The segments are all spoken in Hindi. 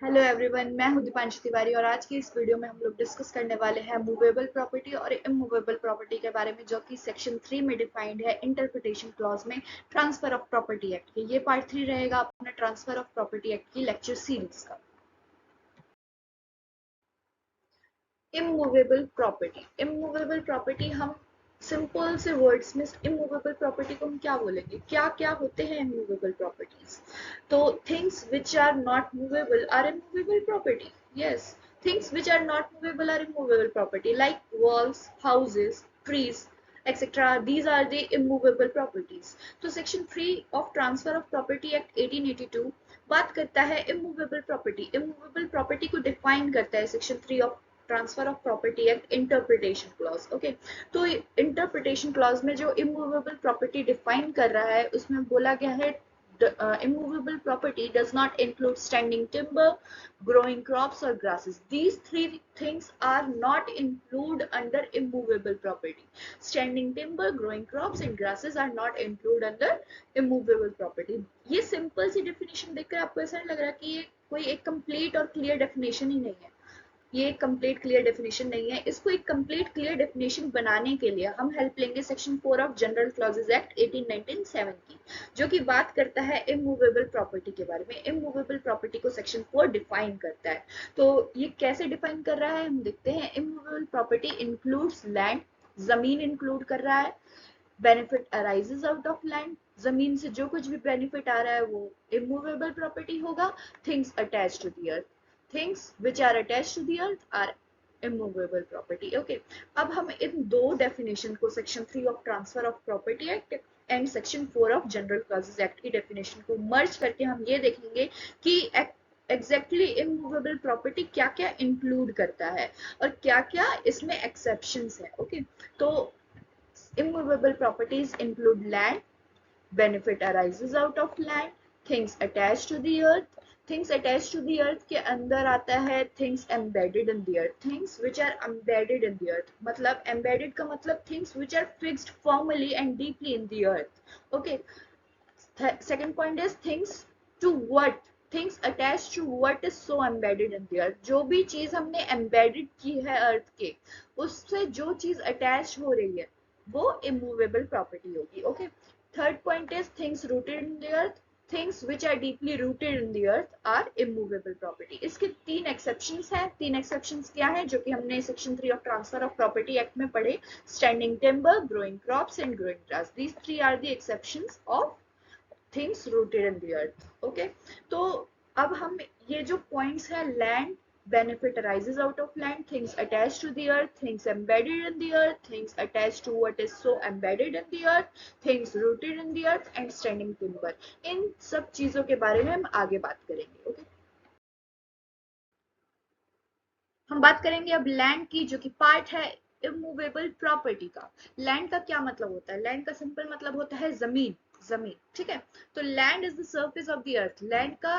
हेलो एवरीवन, मैं हूं दीपांशु तिवारी और आज की इस वीडियो में हम लोग डिस्कस करने वाले हैं मूवेबल प्रॉपर्टी और इमूवेबल प्रॉपर्टी के बारे में, जो कि सेक्शन 3 में डिफाइंड है इंटरप्रिटेशन क्लॉज में ट्रांसफर ऑफ प्रॉपर्टी एक्ट के। ये पार्ट 3 रहेगा अपना ट्रांसफर ऑफ प्रॉपर्टी एक्ट की लेक्चर सीरीज का। इमूवेबल प्रॉपर्टी हम सिंपल से वर्ड्स में इमूवेबल प्रॉपर्टी को हम क्या बोलेंगे, क्या क्या होते हैं इमूवेबल प्रॉपर्टीज। तो things which are not movable are immovable property. Yes, things which are not movable are immovable property, like walls, houses, trees etc. These are the immovable properties. तो section 3 of transfer of property act 1882 बात करता है इमूवेबल प्रॉपर्टी। इमूवेबल प्रॉपर्टी को डिफाइन करता है section 3 of transfer of property act interpretation clause. Okay, तो इंटरप्रिटेशन क्लॉज में जो इमूवेबल प्रॉपर्टी डिफाइन कर रहा है उसमें बोला गया है immovable property does not include standing timber, growing crops or grasses. These three things are not included under immovable property. Standing timber, growing crops and grasses are not included under immovable property. ये सिंपल सी डेफिनेशन देखकर आपको ऐसा नहीं लग रहा कि ये कोई एक कंप्लीट और क्लियर डेफिनेशन ही नहीं है। ये एक कंप्लीट क्लियर डेफिनेशन नहीं है। इसको एक कंप्लीट क्लियर डेफिनेशन बनाने के लिए हम हेल्प लेंगे section 4 of general clauses act 1897 की, जो कि बात करता है इमूवेबल प्रॉपर्टी के बारे में। इमूवेबल प्रॉपर्टी को सेक्शन 4 डिफाइन करता है। तो ये कैसे डिफाइन कर रहा है हम देखते हैं। इमूवेबल प्रॉपर्टी इंक्लूड्स लैंड, जमीन इंक्लूड कर रहा है। Benefit arises out of land, जमीन से जो कुछ भी बेनिफिट आ रहा है वो इमूवेबल प्रॉपर्टी होगा। Things attached to the earth, things which are attached to the earth are immovable property. Okay, अब हम इन दो डेफिनेशन को section 3 of transfer of property act and section 4 of general clauses act की डेफिनेशन को मर्ज करके हम ये देखेंगे कि एग्जैक्टली इमूवेबल प्रॉपर्टी क्या क्या इंक्लूड करता है और क्या क्या इसमें एक्सेप्शंस है। ओके, तो immovable properties include land, benefit arises out of land, things attached to the earth. Things attached to the earth के अंदर आता है things embedded in the earth. Things which are embedded in the earth, मतलब embedded का मतलब things which are fixed firmly and deeply in the earth. Okay, second point is things to what, things attached to what is so embedded in the earth. जो भी चीज हमने embedded की है अर्थ के, उससे जो चीज अटैच हो रही है वो immovable property होगी। Okay, third point is things rooted in the earth. Things which are deeply rooted in the earth are immovable property. इसके तीन एक्सेप्शंस हैं। तीन एक्सेप्शंस क्या हैं जो कि हमने section 3 of transfer of property act में पढ़े। Standing timber, growing crops and growing grass, these three are the exceptions of things rooted in the earth. Okay, तो अब हम ये जो पॉइंट्स है, land, benefit arises out of land, things attached to the earth, things embedded in the earth, things attached to what is so embedded in the earth, things rooted in the earth and standing timber, इन सब चीजों के बारे में हम आगे बात करेंगे। ओके, हम बात करेंगे अब लैंड की, जो कि पार्ट है इमूवेबल प्रॉपर्टी का। लैंड का क्या मतलब होता है? लैंड का सिंपल मतलब होता है जमीन। जमीन, ठीक है। तो land is the surface of the earth. Land का,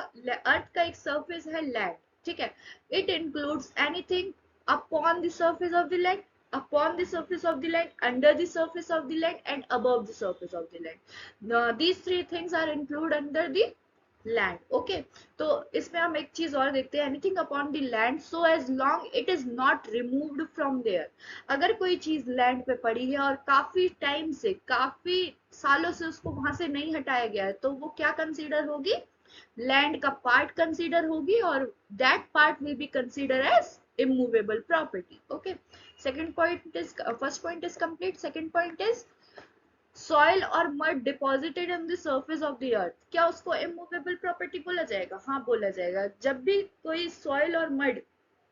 अर्थ का एक सर्फेस है लैंड, ठीक है। It includes anything upon the surface of the land, upon the surface of the land, under the surface of the land and above the surface of the land. These three things are included under the land. Okay, तो इसमें हम एक चीज और देखते हैं, anything upon the land so as long it is not removed from there. अगर कोई चीज लैंड पे पड़ी है और काफी टाइम से, काफी सालों से उसको वहां से नहीं हटाया गया है, तो वो क्या कंसीडर होगी? लैंड का पार्ट कंसीडर होगी और that part will be consider as immovable property. Okay, second point is, first point is complete. Second point is soil और mud deposited in the surface of the earth, क्या उसको इमूवेबल प्रॉपर्टी बोला जाएगा? हाँ, बोला जाएगा। जब भी कोई सॉइल और मड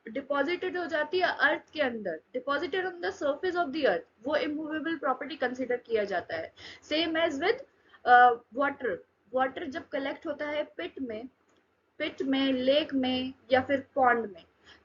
डिपॉजिटेड हो जाती है अर्थ के अंदर, deposited on the surface of the earth, वो इमूवेबल प्रॉपर्टी कंसिडर किया जाता है। Same as with water. Water जब कलेक्ट होता है पिट में, लेक में या फिर पॉन्ड में,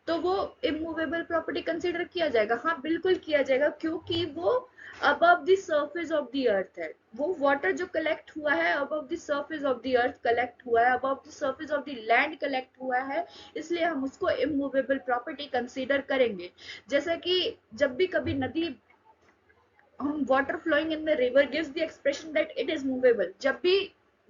तो वो इमूवेबल प्रॉपर्टी कंसिडर किया जाएगा। हाँ, बिल्कुल किया जाएगा, क्योंकि वो above the surface of the अर्थ है। वो वाटर जो कलेक्ट हुआ है above the surface of the earth collect हुआ है, above the surface of the land collect हुआ है, इसलिए हम उसको इमूवेबल प्रॉपर्टी कंसिडर करेंगे। जैसे कि जब भी कभी नदी, हम water flowing in the river gives the expression that it is movable. जब भी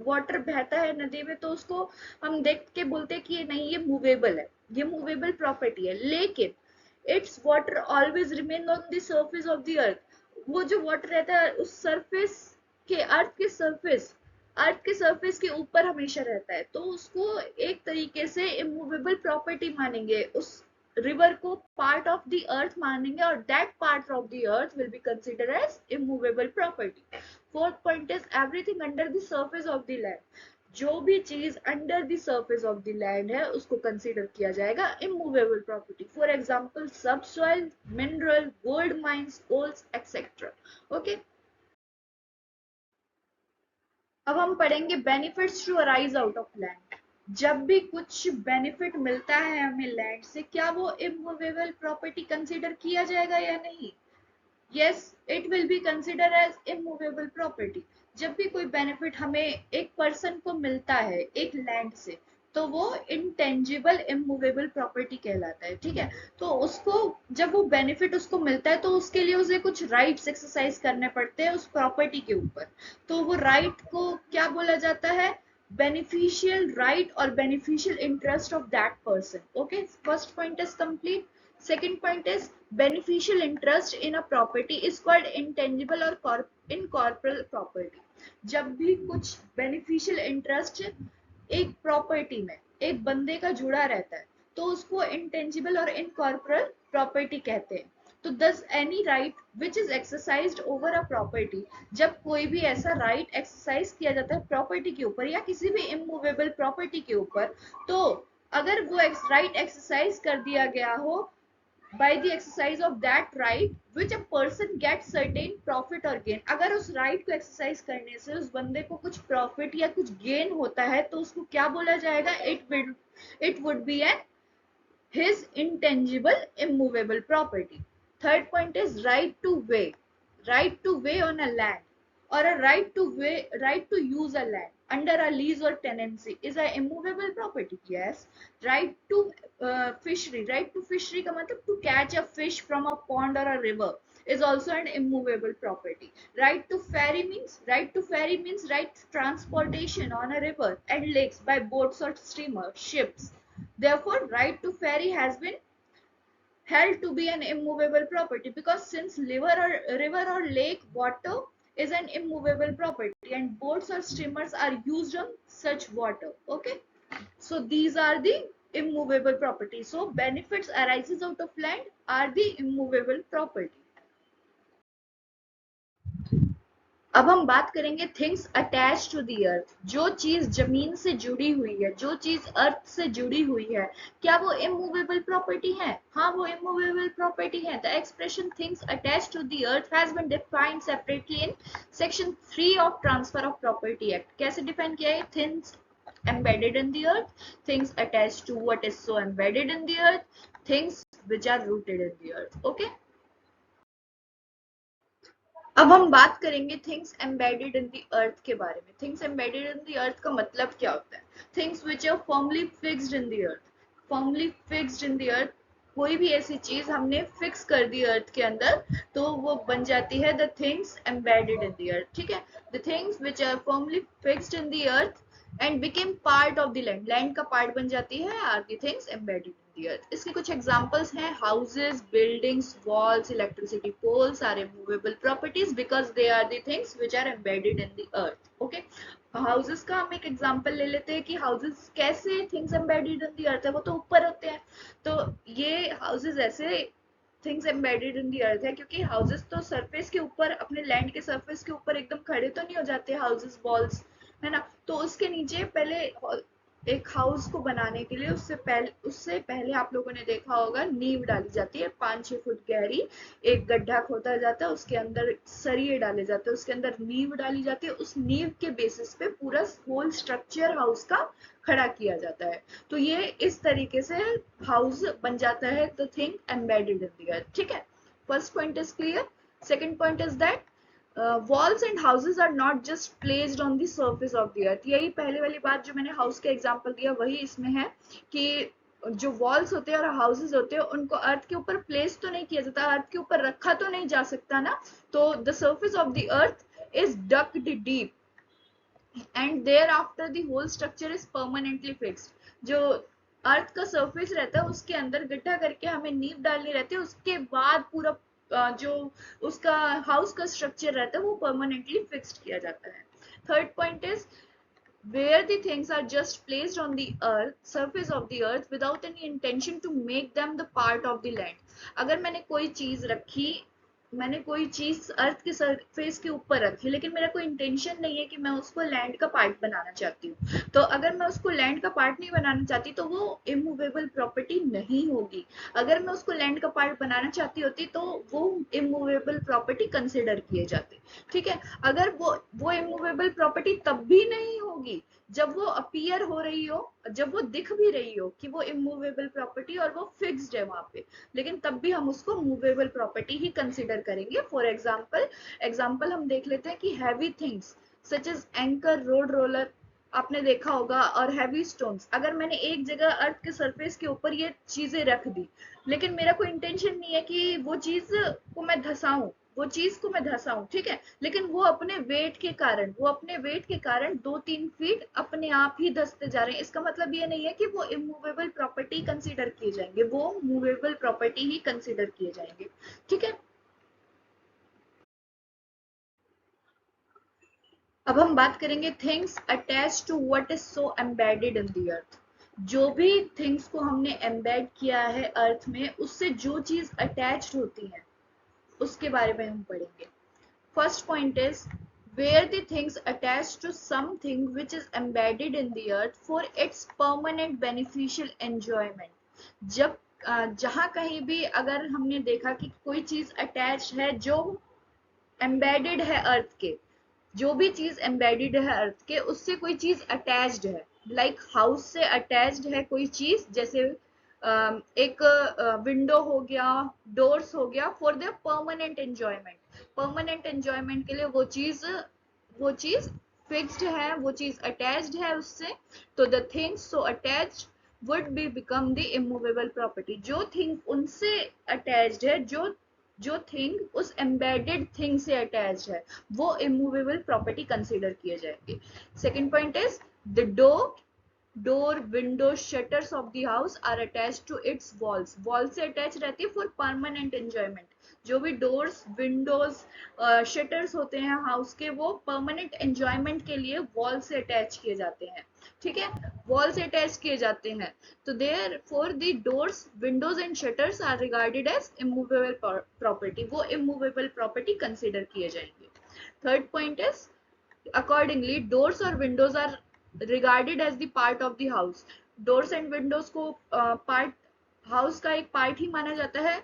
वाटर बहता है नदी में तो उसको हम देख के बोलते हैं कि ये नहीं, ये मूवेबल है, ये मूवेबल प्रॉपर्टी है। लेकिन it's water always remain on the surface of the earth, वो जो वाटर रहता है उस सरफेस के, अर्थ के सरफेस के ऊपर हमेशा रहता है, तो उसको एक तरीके से इमूवेबल प्रॉपर्टी मानेंगे, उस रिवर को पार्ट ऑफ द अर्थ मानेंगे, और that part of the earth will be consider as immovable property. Fourth point is everything under the surface of the land, जो भी चीज under the surface of the land है उसको कंसीडर किया जाएगा immovable property. For example subsoil, mineral, gold mines, coals etcetera. Okay, अब हम पढ़ेंगे benefits to arise out of land. जब भी कुछ बेनिफिट मिलता है हमें लैंड से, क्या वो इमूवेबल प्रॉपर्टी कंसीडर किया जाएगा या नहीं? yes, it will be considered as immovable property। जब भी कोई बेनिफिट हमें एक पर्सन को मिलता है एक लैंड से, तो वो इंटेंजिबल इमूवेबल प्रॉपर्टी कहलाता है, ठीक है। तो उसको, जब वो बेनिफिट उसको मिलता है तो उसके लिए उसे कुछ राइट्स एक्सरसाइज करने पड़ते हैं उस प्रॉपर्टी के ऊपर, तो वो राइट को क्या बोला जाता है? बेनिफिशियल राइट और beneficial interest of that person. Okay, first point is complete. Second point is beneficial interest in a property is called intangible or incorporeal property। जब भी कुछ beneficial interest एक प्रॉपर्टी में एक बंदे का जुड़ा रहता है तो उसको intangible और incorporeal property कहते हैं। तो thus any right which is exercised over a property, जब कोई भी ऐसा right exercise किया जाता है प्रॉपर्टी के ऊपर या किसी भी immovable प्रॉपर्टी के ऊपर, तो अगर वो राइट एक्सरसाइज कर दिया गया हो by the exercise of that right which a person gets certain profit or gain, अगर उस right को exercise करने से उस बंदे को कुछ profit या कुछ gain होता है तो उसको क्या बोला जाएगा? It would be an his intangible immovable property। Third point is right to way on a land, or a right to use a land under a lease or tenancy is a immovable property। Yes, right to right to fishery का मतलब to catch a fish from a pond or a river is also an immovable property। Right to ferry means right to transportation on a river and lakes by boats or steamer ships। Therefore, right to ferry has been held to be an immovable property, because since river or lake water is an immovable property and boats or steamers are used on such water। Okay, so these are the immovable properties। So benefits arises out of land are the immovable property। अब हम बात करेंगे थिंग्स अटैच टू दी अर्थ। जो चीज जमीन से जुड़ी हुई है, जो चीज अर्थ से जुड़ी हुई है, क्या वो इमूवेबल प्रॉपर्टी है? हाँ, वो इमूवेबल प्रॉपर्टी है। The expression things attach to the earth has been defined separately in section 3 of transfer of property act. कैसे डिफाइन किया है? Things embedded in the earth, things attached to what is so embedded in the earth, things which are rooted in the earth। Okay, अब हम बात करेंगे things embedded in the earth के बारे में। Things embedded in the earth का मतलब क्या होता है? Things which are firmly fixed in the earth. Firmly fixed in the earth, कोई भी ऐसी चीज हमने फिक्स कर दी अर्थ के अंदर तो वो बन जाती है the things embedded in the earth. ठीक है, the things which are firmly fixed in the earth and became part of the land, land का पार्ट बन जाती है, are the things embedded in the earth. इसके कुछ एग्जांपल्स हैं, houses, buildings, walls, electricity poles are immovable properties because they are the things which are embedded in the earth. Okay, houses का हम एक एग्जांपल ले लेते हैं कि हाउसेस कैसे थिंग्स एम्बेडेड इन द अर्थ है, वो तो ऊपर होते हैं। तो ये हाउसेस ऐसे थिंग्स एम्बेडेड इन दी अर्थ है क्योंकि हाउसेस तो सरफेस के ऊपर, अपने लैंड के सरफेस के ऊपर एकदम खड़े तो नहीं हो जाते हाउसेस, वॉल्स, है ना। तो उसके नीचे पहले एक हाउस को बनाने के लिए उससे पहले आप लोगों ने देखा होगा नींव डाली जाती है 5-6 फुट गहरी, एक गड्ढा खोदा जाता है, उसके अंदर सरिये डाले जाते हैं, उसके अंदर नींव डाली जाती है, उस नींव के बेसिस पे पूरा होल स्ट्रक्चर हाउस का खड़ा किया जाता है। तो ये इस तरीके से हाउस बन जाता है the thing embedded in the earth. ठीक है, first point is clear. Second point is that walls and houses are not just placed on the surface of the earth। यही पहले वाली बात जो मैंने हाउस का एग्जांपल दिया वही इसमें है कि जो वॉल्स होते हैं और हाउसेस होते हैं उनको अर्थ के ऊपर प्लेस तो नहीं किया जाता, अर्थ के ऊपर रखा तो नहीं जा सकता ना। तो the surface of the earth is dug deep, and thereafter the whole structure is permanently fixed. जो अर्थ का सरफेस रहता है उसके अंदर गड्ढा करके हमें नींव डालनी रहती है, उसके बाद पूरा जो उसका हाउस का स्ट्रक्चर रहता है वो परमानेंटली फिक्स्ड किया जाता है। Third point is where the things are just placed on the earth surface of the earth without any intention to make them the part of the land। अगर मैंने कोई चीज अर्थ के सरफेस के ऊपर रखी लेकिन मेरा कोई इंटेंशन नहीं है कि मैं उसको लैंड का पार्ट बनाना चाहती हूँ, तो अगर मैं उसको लैंड का पार्ट नहीं बनाना चाहती तो वो इमूवेबल प्रॉपर्टी नहीं होगी। अगर मैं उसको लैंड का पार्ट बनाना चाहती होती तो वो इमूवेबल प्रॉपर्टी कंसिडर किए जाते। ठीक है, अगर वो इमूवेबल प्रॉपर्टी तब भी नहीं होगी जब वो अपीयर हो रही हो, जब वो दिख भी रही हो कि वो इमूवेबल प्रॉपर्टी और वो फिक्स्ड है वहां पे, लेकिन तब भी हम उसको मूवेबल प्रॉपर्टी ही कंसिडर करेंगे। फॉर एग्जाम्पल हम देख लेते हैं कि heavy things such as anchor, road roller आपने देखा होगा, और हैवी स्टोन्स, अगर मैंने एक जगह अर्थ के सरफेस के ऊपर ये चीजें रख दी लेकिन मेरा कोई इंटेंशन नहीं है कि वो चीज को मैं धसाऊं, ठीक है, लेकिन वो अपने वेट के कारण 2-3 फीट अपने आप ही धसते जा रहे हैं, इसका मतलब ये नहीं है कि वो इमूवेबल प्रॉपर्टी कंसीडर किए जाएंगे, वो मूवेबल प्रॉपर्टी ही कंसीडर किए जाएंगे। ठीक है, अब हम बात करेंगे things attach to what is so embedded in the earth. जो भी थिंग्स को हमने एम्बेड किया है अर्थ में, उससे जो चीज अटैच्ड होती है उसके बारे में हम पढ़ेंगे। First point is where the things attached to something which is embedded in the earth for its permanent beneficial enjoyment। जब जहां कहीं भी अगर हमने देखा कि कोई चीज अटैच है जो एम्बेडेड है अर्थ के, जो भी चीज एम्बेडेड है अर्थ के उससे कोई चीज अटैच्ड है, लाइक हाउस से अटैच्ड है कोई चीज, जैसे एक विंडो हो गया, डोर्स हो गया, फॉर द परमानेंट एंजॉयमेंट के लिए वो चीज फिक्स्ड है, वो चीज अटैच्ड है उससे, तो the things so attached would be become the immovable property. जो थिंग उनसे अटैच्ड है, जो थिंग उस एम्बेडेड थिंग से अटैच्ड है, वो इमूवेबल प्रॉपर्टी कंसिडर किए जाएंगे। Second point is the door window shutters of the house are attach to its walls. Wall से अटैच रहती है फॉर परमानेंट एंजॉयमेंट। जो भी डोर्स विंडोज शटर्स होते हैं हाउस के, वो परमानेंट एंजॉयमेंट के लिए वॉल से अटैच किए जाते हैं। ठीक है, वॉल से अटैच किए जाते हैं, तो therefore the doors windows and shutters are regarded as immovable property, वो इमूवेबल प्रॉपर्टी कंसिडर किए जाएंगे। Third point is accordingly doors or windows are regarded as the part of the house। doors and windows को पार्ट हाउस का एक पार्ट ही माना जाता है,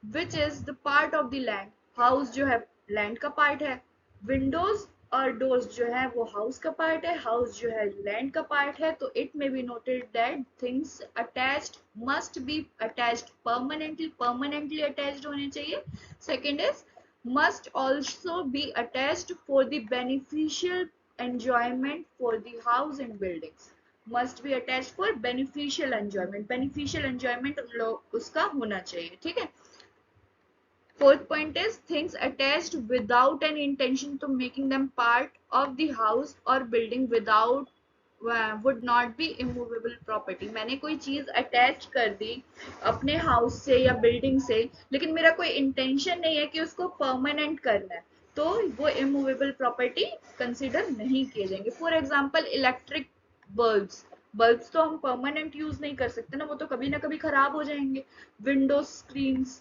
which is the part of the land। House जो है लैंड का पार्ट है, विंडोज और डोर्स जो है वो हाउस का पार्ट है, हाउस जो है लैंड का पार्ट है। तो it may be noted that things attached must be attached permanently attached होने चाहिए। Second is must also be attached for the beneficial enjoyment for the house and buildings। must be attached for beneficial enjoyment उसका होना चाहिए। ठीक है, fourth point is things attached without an intention to making them part of the house or building without would not be immovable property। मैंने कोई चीज अटैच कर दी अपने हाउस से या बिल्डिंग से, लेकिन मेरा कोई इंटेंशन नहीं है कि उसको परमानेंट करना है, तो वो इमूवेबल प्रॉपर्टी कंसिडर नहीं किए जाएंगे। फॉर एग्जाम्पल इलेक्ट्रिक बल्ब्स तो हम परमानेंट यूज नहीं कर सकते ना, वो तो कभी ना कभी खराब हो जाएंगे। विंडो स्क्रीन्स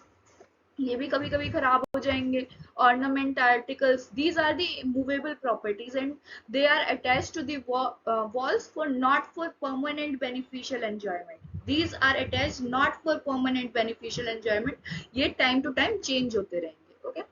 ये भी कभी कभी खराब हो जाएंगे। Ornament articles these are the movable properties and they are attach to the walls for not for permanent beneficial enjoyment. These are attach not for permanent beneficial enjoyment. ये टाइम टू टाइम चेंज होते रहेंगे। Okay,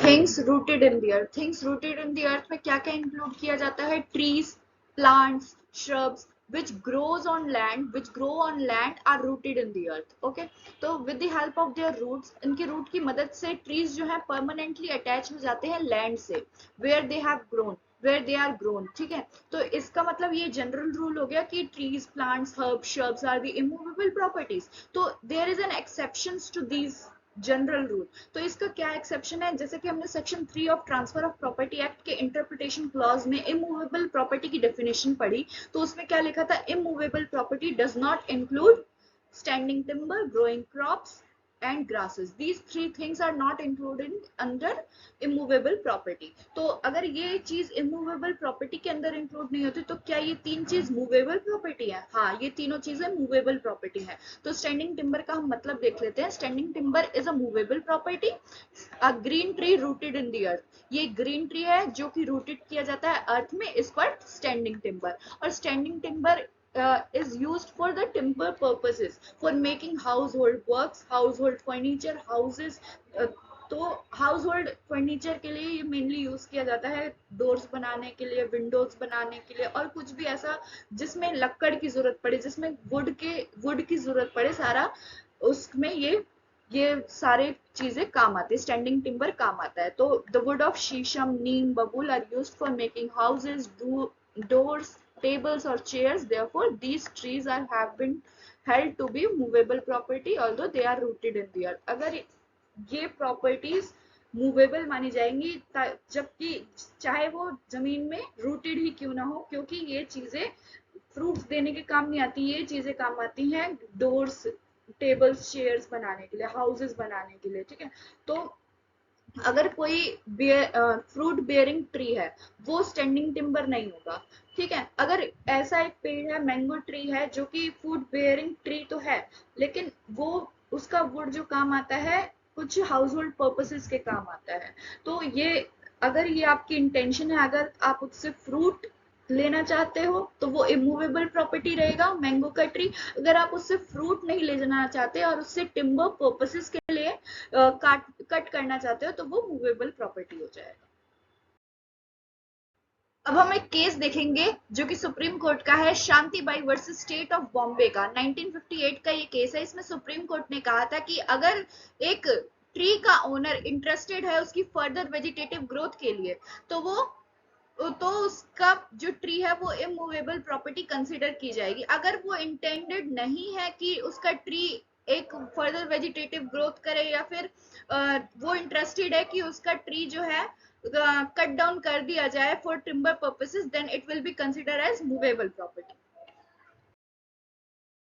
things rooted in the earth. Things rooted in the earth में क्या क्या इंक्लूड किया जाता है? Trees, plants, shrubs which grow on land are rooted in the earth। okay, तो with the help of their roots, इनके रूट की मदद से ट्रीज जो है परमानेंटली अटैच हो जाते हैं लैंड से, where they have grown where they are grown। ठीक है, तो इसका मतलब ये जनरल रूल हो गया कि trees, plants, herb, shrubs are the immovable properties। तो there is an exceptions to these general rule. तो इसका क्या एक्सेप्शन है, जैसे कि हमने section 3 of transfer of property act के इंटरप्रिटेशन क्लॉज में इमूवेबल प्रॉपर्टी की डेफिनेशन पढ़ी, तो उसमें क्या लिखा था, immovable property does not include standing timber, growing crops and grasses. These three things are not included under immovable property. तो अगर ये चीज immovable property के अंदर इंक्लूड नहीं होती तो क्या ये तीन चीज movable property है? हाँ, ये तीनों चीजें movable property है। तो स्टैंडिंग टिम्बर का हम मतलब देख लेते हैं। Standing timber is a movable property, a green tree rooted in the अर्थ। ये ग्रीन ट्री है जो कि रूटेड किया जाता है अर्थ में, इस पर स्टैंडिंग टिम्बर। और standing timber is used for the timber purposes, for making household works, household furniture, houses. तो हाउस होल्ड फर्नीचर के लिए ये मेनली यूज किया जाता है, डोर्स बनाने के लिए, विंडोज बनाने के लिए, और कुछ भी ऐसा जिसमें लकड़ की जरूरत पड़े, जिसमें वुड की जरूरत पड़े, सारा उसमें ये सारे चीजें काम आती है, स्टैंडिंग टिम्बर काम आता है। तो the wood of sheesham, neem, babool are used for making houses, doors, tables or chairs. Therefore, these trees have been held to be movable property although they are rooted in the earth. अगर ये properties मूवेबल मानी जाएंगी, जबकि चाहे वो जमीन में रूटेड ही क्यों ना हो, क्योंकि ये चीजें फ्रूट्स देने के काम नहीं आती, ये चीजें काम आती हैं डोर्स, टेबल्स, चेयर्स बनाने के लिए, हाउसेस बनाने के लिए। ठीक है, तो अगर कोई फ्रूट बेयरिंग ट्री है वो स्टैंडिंग टिम्बर नहीं होगा। ठीक है, अगर ऐसा एक पेड़ है, मैंगो ट्री है, जो कि फ्रूट बेयरिंग ट्री तो है, लेकिन वो उसका वुड जो काम आता है कुछ हाउस होल्ड पर्पसेस के काम आता है। तो ये अगर ये आपकी इंटेंशन है, अगर आप उससे फ्रूट लेना चाहते हो तो वो इमूवेबल प्रॉपर्टी रहेगा, मैंगो का ट्री। अगर आप उससे फ्रूट नहीं ले जाना चाहते और उससे टिम्बर पर्पसेस के लिए कट करना चाहते हो तो वो मूवेबल प्रॉपर्टी हो जाएगा। अब हम एक केस देखेंगे जो कि सुप्रीम कोर्ट का है, Shantibai versus state of Bombay का 1958 का ये केस है। इसमें सुप्रीम कोर्ट ने कहा था कि अगर एक ट्री का ओनर इंटरेस्टेड है उसकी फर्दर वेजिटेटिव ग्रोथ के लिए, तो उसका जो ट्री है वो इमूवेबल प्रॉपर्टी कंसिडर की जाएगी। अगर वो इंटेंडेड नहीं है कि उसका ट्री एक फर्दर वेजिटेटिव ग्रोथ करे, या फिर वो इंटरेस्टेड है कि उसका ट्री जो है कट डाउन कर दिया जाए for timber purposes, then it will be consider as movable property.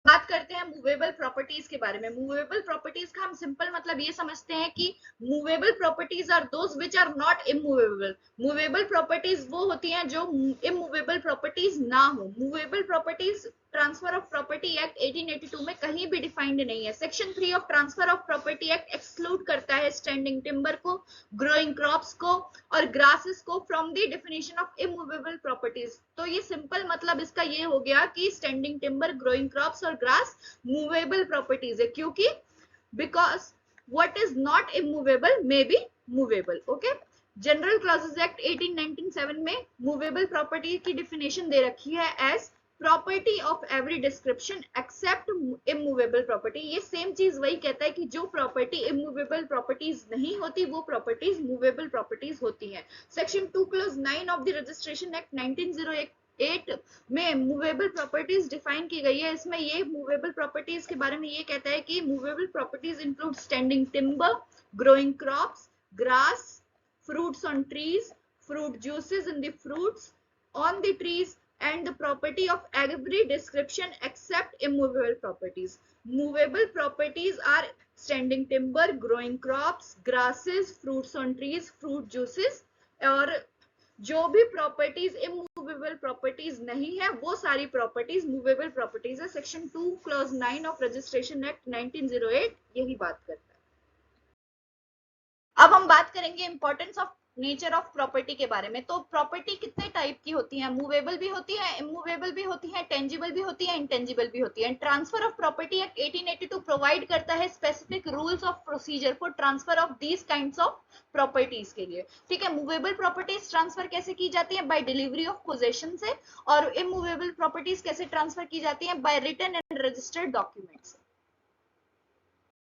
बात करते हैं मूवेबल प्रॉपर्टीज के बारे में। मूवेबल प्रॉपर्टीज का हम सिंपल मतलब ये समझते हैं कि movable properties are those which are not immovable. Movable properties वो होती हैं जो इमूवेबल प्रॉपर्टीज ना हो। Movable properties transfer of property act 1882 में कहीं भी डिफाइंड नहीं है। Section 3 of transfer of property act exclude करता है स्टैंडिंग टिम्बर को, ग्रोइंग क्रॉप्स को और ग्रासेस को from the definition of immovable properties. तो ये सिंपल मतलब इसका ये हो गया कि स्टैंडिंग टिम्बर, ग्रोइंग क्रॉप्स और ग्रास मूवेबल प्रॉपर्टीज है, क्योंकि because what is not immovable may be movable. Okay, general clauses act 1897 में मूवेबल प्रॉपर्टी की डिफिनेशन दे रखी है as property of every description except immovable property. ये सेम चीज वही कहता है कि जो प्रॉपर्टी इमूवेबल प्रॉपर्टीज नहीं होती वो प्रॉपर्टीज मूवेबल प्रॉपर्टीज होती हैं। Section 2 close 9 of the registration act 1908 में मूवेबल प्रॉपर्टीज डिफाइन की गई है। इसमें ये मूवेबल प्रॉपर्टीज के बारे में ये कहता है कि movable properties include standing timber, growing crops, grass, fruits on trees, fruit juices in the fruits on the trees, and the property of every description except immovable properties. Movable properties are standing timber, growing crops, grasses, fruits on trees, fruit juices, और जो भी प्रॉपर्टीज इमूवेबल प्रॉपर्टीज नहीं है वो सारी प्रॉपर्टीज मूवेबल प्रॉपर्टीज है। Section 2 clause 9 of registration act 1908 यही बात करता है। अब हम बात करेंगे importance of nature of property के बारे में। तो प्रॉपर्टी कितने टाइप की होती है? मूवेबल भी होती है, इमूवेबल भी होती है, टेंजिबल भी होती है, इंटेंजिबल भी होती है। Transfer of property act 1882 provide करता है specific rules of procedure for transfer of these kinds of properties के लिए। ठीक है, मूवेबल प्रॉपर्टीज ट्रांसफर कैसे की जाती है? बाय डिलीवरी ऑफ पोजेशन से। और इमूवेबल प्रॉपर्टीज कैसे ट्रांसफर की जाती है? By written and registered documents.